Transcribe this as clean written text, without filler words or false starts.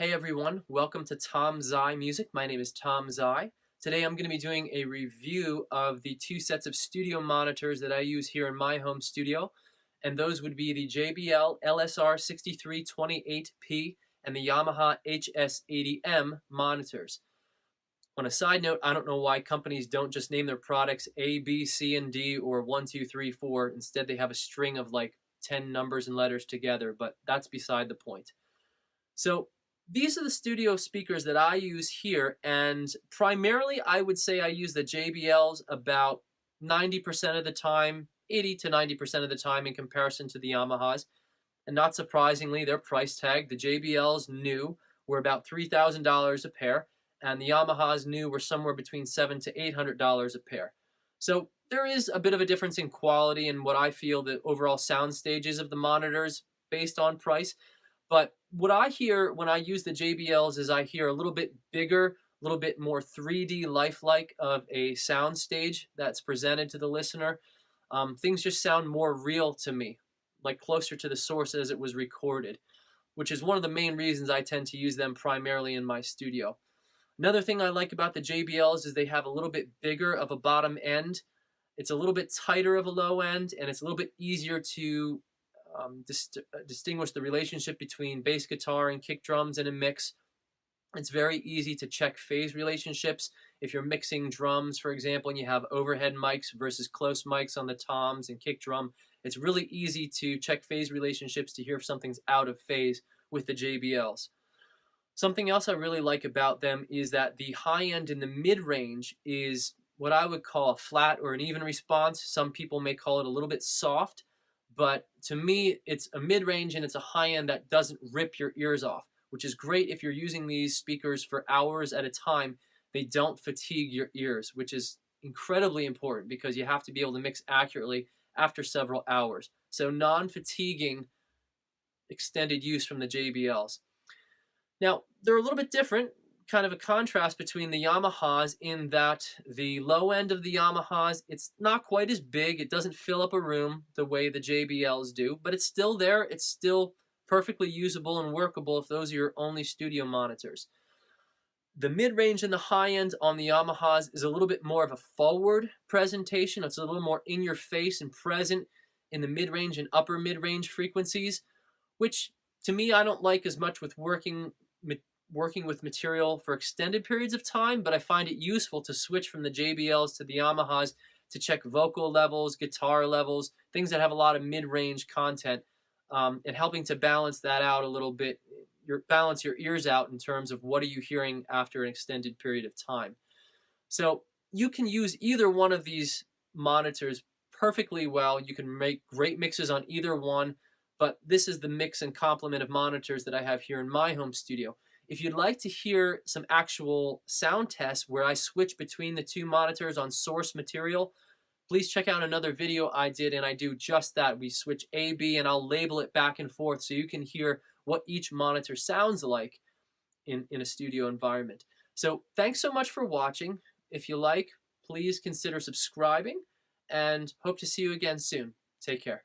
Hey everyone, welcome to Tom Zai Music. My name is Tom Zai. Today I'm going to be doing a review of the two sets of studio monitors that I use here in my home studio. And those would be the JBL LSR6328P and the Yamaha HS80M monitors. On a side note, I don't know why companies don't just name their products A, B, C, and D or 1, 2, 3, 4. Instead they have a string of like 10 numbers and letters together, but that's beside the point. So these are the studio speakers that I use here, and primarily I would say I use the JBLs about 90% of the time, 80 to 90% of the time in comparison to the Yamahas. And not surprisingly, their price tag, the JBLs new, were about $3,000 a pair, and the Yamahas new were somewhere between $700 to $800 a pair. So there is a bit of a difference in quality and what I feel the overall sound stages of the monitors based on price. But what I hear when I use the JBLs is I hear a little bit bigger, a little bit more 3D lifelike of a sound stage that's presented to the listener. Things just sound more real to me, like closer to the source as it was recorded, which is one of the main reasons I tend to use them primarily in my studio. Another thing I like about the JBLs is they have a little bit bigger of a bottom end. It's a little bit tighter of a low end, and it's a little bit easier to distinguish the relationship between bass guitar and kick drums in a mix. It's very easy to check phase relationships. If you're mixing drums, for example, and you have overhead mics versus close mics on the toms and kick drum, it's really easy to check phase relationships to hear if something's out of phase with the JBLs. Something else I really like about them is that the high end and the mid-range is what I would call a flat or an even response. Some people may call it a little bit soft, but to me, it's a mid-range and it's a high end that doesn't rip your ears off, which is great if you're using these speakers for hours at a time. They don't fatigue your ears, which is incredibly important because you have to be able to mix accurately after several hours. So non-fatiguing extended use from the JBLs. Now, they're a little bit different, kind of a contrast between the Yamahas in that the low end of the Yamahas, it's not quite as big. It doesn't fill up a room the way the JBLs do, but it's still there. It's still perfectly usable and workable if those are your only studio monitors. The mid-range and the high end on the Yamahas is a little bit more of a forward presentation. It's a little more in your face and present in the mid-range and upper mid-range frequencies, which to me I don't like as much with working with material for extended periods of time, but I find it useful to switch from the JBLs to the Yamahas to check vocal levels, guitar levels, things that have a lot of mid-range content, and helping to balance that out a little bit, balance your ears out in terms of what are you hearing after an extended period of time. So you can use either one of these monitors perfectly well. You can make great mixes on either one, but this is the mix and complement of monitors that I have here in my home studio. If you'd like to hear some actual sound tests where I switch between the two monitors on source material, please check out another video I did, and I do just that. We switch A, B, and I'll label it back and forth so you can hear what each monitor sounds like in a studio environment. So thanks so much for watching. If you like, please consider subscribing, and hope to see you again soon. Take care.